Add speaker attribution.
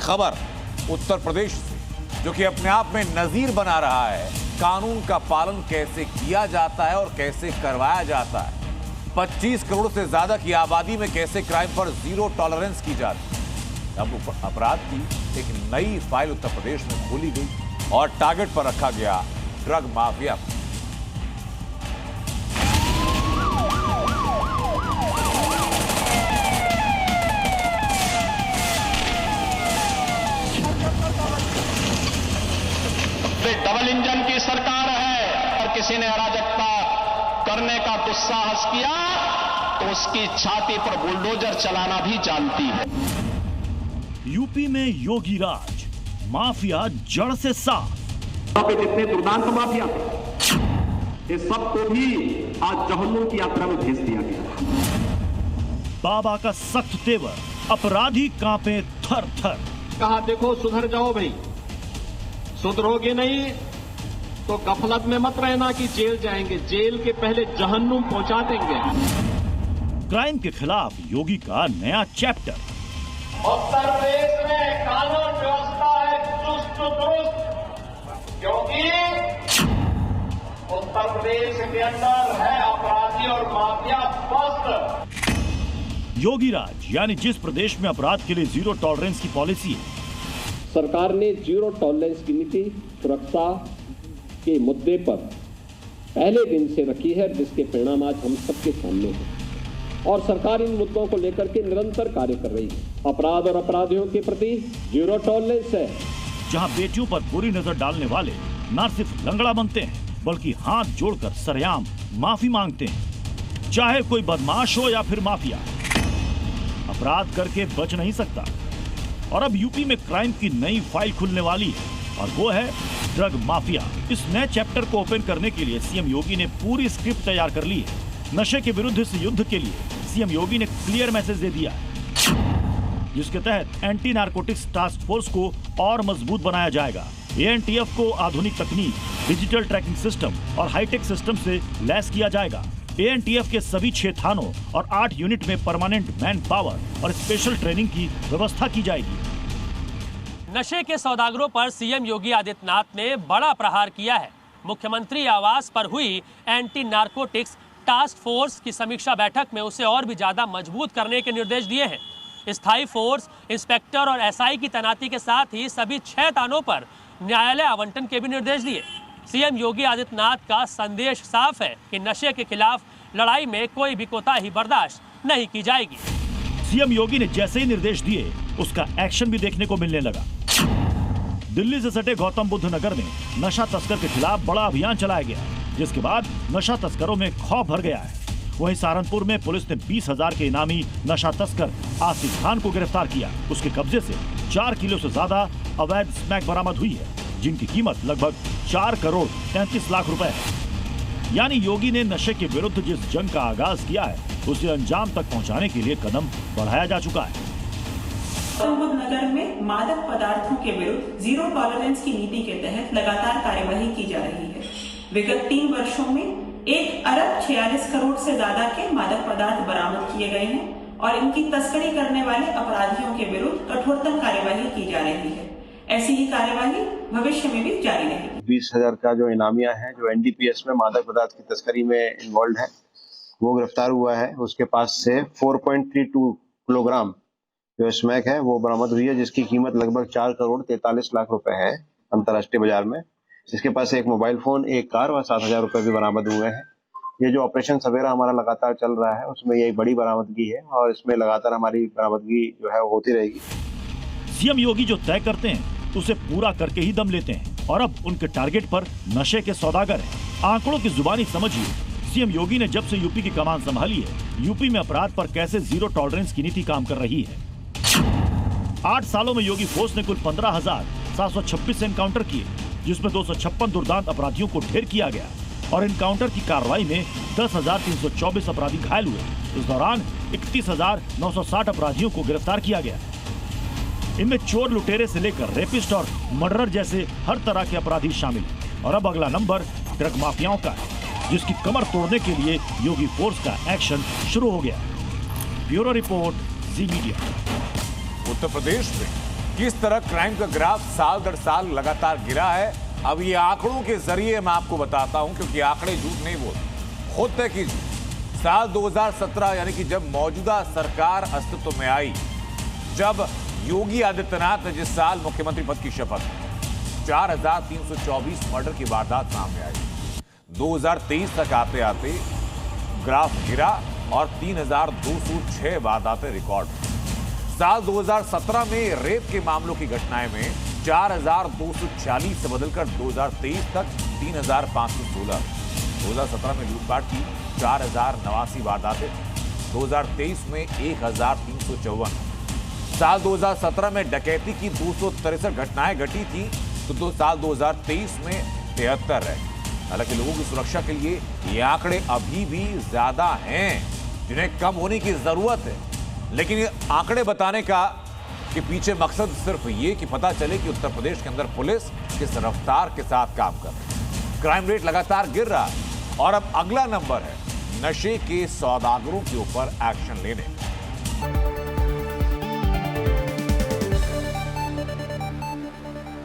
Speaker 1: खबर उत्तर प्रदेश से, जो कि अपने आप में नजीर बना रहा है कानून का पालन कैसे किया जाता है और कैसे करवाया जाता है। 25 करोड़ से ज्यादा की आबादी में कैसे क्राइम पर जीरो टॉलरेंस की जाती है। अब अपराध की एक नई फाइल उत्तर प्रदेश में खोली गई और टारगेट पर रखा गया ड्रग माफिया।
Speaker 2: डबल इंजन की सरकार है और किसी ने अराजकता करने का दुस्साहस किया तो उसकी छाती पर बुलडोजर चलाना भी जानती है।
Speaker 3: यूपी में योगी राज, माफिया जड़ से साफ।
Speaker 4: पे जितने दुर्दांत माफिया थे, ये सबको भी आज जहन्नुम की यात्रा में भेज दिया गया।
Speaker 3: बाबा का सख्त तेवर, अपराधी कांपे थर थर।
Speaker 5: कहा देखो सुधर जाओ भाई, सुधरोगे नहीं तो गफलत में मत रहना कि जेल जाएंगे, जेल के पहले जहन्नुम पहुंचा देंगे।
Speaker 3: क्राइम के खिलाफ योगी का नया चैप्टर।
Speaker 2: उत्तर प्रदेश में कानून व्यवस्था है चुस्त दुरुस्त, क्योंकि उत्तर प्रदेश के अंदर है अपराधी और माफिया बस्त।
Speaker 3: योगी राज यानी जिस प्रदेश में अपराध के लिए जीरो टॉलरेंस की पॉलिसी है,
Speaker 4: सरकार ने जीरो टॉलरेंस की नीति सुरक्षा के मुद्दे पर पहले दिन से रखी है, जिसके परिणाम आज हम सबके सामने हैं और सरकार इन मुद्दों को लेकर के निरंतर कार्य कर रही है। अपराध और अपराधियों के प्रति जीरो टॉलरेंस है।
Speaker 3: जहां बेटियों पर बुरी नजर डालने वाले न सिर्फ लंगड़ा बनते हैं बल्कि हाथ जोड़कर सरेआम माफी मांगते हैं। चाहे कोई बदमाश हो या फिर माफिया, अपराध करके बच नहीं सकता। और अब यूपी में क्राइम की नई फाइल खुलने वाली है और वो है ड्रग माफिया। इस नए चैप्टर को ओपन करने के लिए सीएम योगी ने पूरी स्क्रिप्ट तैयार कर ली है। नशे के विरुद्ध इस युद्ध के लिए सीएम योगी ने क्लियर मैसेज दे दिया है, जिसके तहत एंटी नारकोटिक्स टास्क फोर्स को और मजबूत बनाया जाएगा। एएनटीएफ को आधुनिक तकनीक, डिजिटल ट्रैकिंग सिस्टम और हाईटेक सिस्टम से लैस किया जाएगा। एएनटीएफ के सभी 6 थानों और 8 यूनिट में परमानेंट मैन पावर और स्पेशल ट्रेनिंग की व्यवस्था की जाएगी।
Speaker 6: नशे के सौदागरों पर सीएम योगी आदित्यनाथ ने बड़ा प्रहार किया है। मुख्यमंत्री आवास पर हुई एंटी नारकोटिक्स टास्क फोर्स की समीक्षा बैठक में उसे और भी ज्यादा मजबूत करने के निर्देश दिए हैं। स्थायी फोर्स, इंस्पेक्टर और एसआई की तैनाती के साथ ही सभी 6 थानों पर न्यायालय आवंटन के भी निर्देश दिए। सीएम योगी आदित्यनाथ का संदेश साफ है कि नशे के खिलाफ लड़ाई में कोई भी कोताही बर्दाश्त नहीं की जाएगी।
Speaker 3: सीएम योगी ने जैसे ही निर्देश दिए, उसका एक्शन भी देखने को मिलने लगा। दिल्ली से सटे गौतम बुद्ध नगर में नशा तस्कर के खिलाफ बड़ा अभियान चलाया गया, जिसके बाद नशा तस्करों में खौफ भर गया है। वहीं सहारनपुर में पुलिस ने 20,000 के इनामी नशा तस्कर आसिफ खान को गिरफ्तार किया। उसके कब्जे से 4 किलो से ज्यादा अवैध स्मैक बरामद हुई है, जिनकी कीमत लगभग 4 करोड़ 33 लाख रुपए है। यानी योगी ने नशे के विरुद्ध जिस जंग का आगाज किया है, उसे अंजाम तक पहुंचाने के लिए कदम बढ़ाया जा चुका है।
Speaker 7: गौतम बुद्ध नगर में मादक पदार्थों के विरुद्ध जीरो टॉलरेंस की नीति के तहत लगातार कार्यवाही की जा रही है। विगत 3 वर्षों में 1 अरब 46 करोड़ से ज्यादा के मादक पदार्थ बरामद किए गए हैं और इनकी तस्करी करने वाले अपराधियों के विरुद्ध कठोरतम कार्यवाही की जा रही है। ऐसी ही कार्यवाही भविष्य में भी जारी रहेगी।
Speaker 8: 20,000 का जो इनामिया है, जो एनडीपीएस में मादक पदार्थ की तस्करी में इन्वॉल्व है, वो गिरफ्तार हुआ है। उसके पास से 4.32 किलोग्राम जो स्मैक है वो बरामद हुई है, जिसकी कीमत लगभग 4 करोड़ 43 लाख रुपए है अंतर्राष्ट्रीय बाजार में। इसके पास एक मोबाइल फोन, एक कार और 7,000 रुपए भी बरामद हुए हैं। ये जो ऑपरेशन सवेरा हमारा लगातार चल रहा है, उसमें ये एक बड़ी बरामदगी है और इसमें लगातार हमारी बरामदगी जो है वो होती रहेगी।
Speaker 3: सीएम योगी जो तय करते हैं उसे पूरा करके ही दम लेते हैं और अब उनके टारगेट पर नशे के सौदागर हैं। आंकड़ों की जुबानी समझिए, सीएम योगी ने जब से यूपी की कमान संभाली है, यूपी में अपराध पर कैसे जीरो टॉलरेंस की नीति काम कर रही है। 8 सालों में योगी फोर्स ने कुल 15,726 एनकाउंटर किए, जिसमें 256 दुर्दांत अपराधियों को ढेर किया गया और एनकाउंटर की कार्रवाई में 10,324 अपराधी घायल हुए। इस दौरान 31,960 अपराधियों को गिरफ्तार किया गया। इनमें चोर लुटेरे से लेकर रेपिस्ट और मर्डरर जैसे हर तरह के अपराधी शामिल हैं। और अब अगला नंबर ड्रग माफियाओं का है, जिसकी कमर तोड़ने के लिए योगी फोर्स का एक्शन शुरू हो गया। ब्यूरो रिपोर्ट, जी मीडिया।
Speaker 1: उत्तर प्रदेश में किस तरह क्राइम का ग्राफ साल दर साल लगातार गिरा है। अब ये आंकड़ों के जरिए मैं आपको बताता हूं, क्योंकि आंकड़े झूठ नहीं बोलते। खुद तय कीजिए, साल 2017 यानी कि जब मौजूदा सरकार अस्तित्व में आई, जब योगी आदित्यनाथ ने जिस साल मुख्यमंत्री पद की शपथ, 4324 मर्डर की वारदात सामने आई। 2023 तक आते आते ग्राफ गिरा और 3206 वारदातें रिकॉर्ड। साल 2017 में रेप के मामलों की घटनाएं में 4246 से बदलकर 2023 तक 3516। 2017 में लूटपाट की 4089 वारदातें, 2023 में 1354। साल 2017 में डकैती की 263 घटनाएं घटी थी, तो साल 2023 में 73 रहे। हालांकि लोगों की सुरक्षा के लिए ये आंकड़े अभी भी ज्यादा हैं, जिन्हें कम होने की जरूरत है। लेकिन ये आंकड़े बताने का के पीछे मकसद सिर्फ ये कि पता चले कि उत्तर प्रदेश के अंदर पुलिस किस रफ्तार के साथ काम कर रही है। क्राइम रेट लगातार गिर रहा है और अब अगला नंबर है नशे के सौदागरों के ऊपर एक्शन लेने।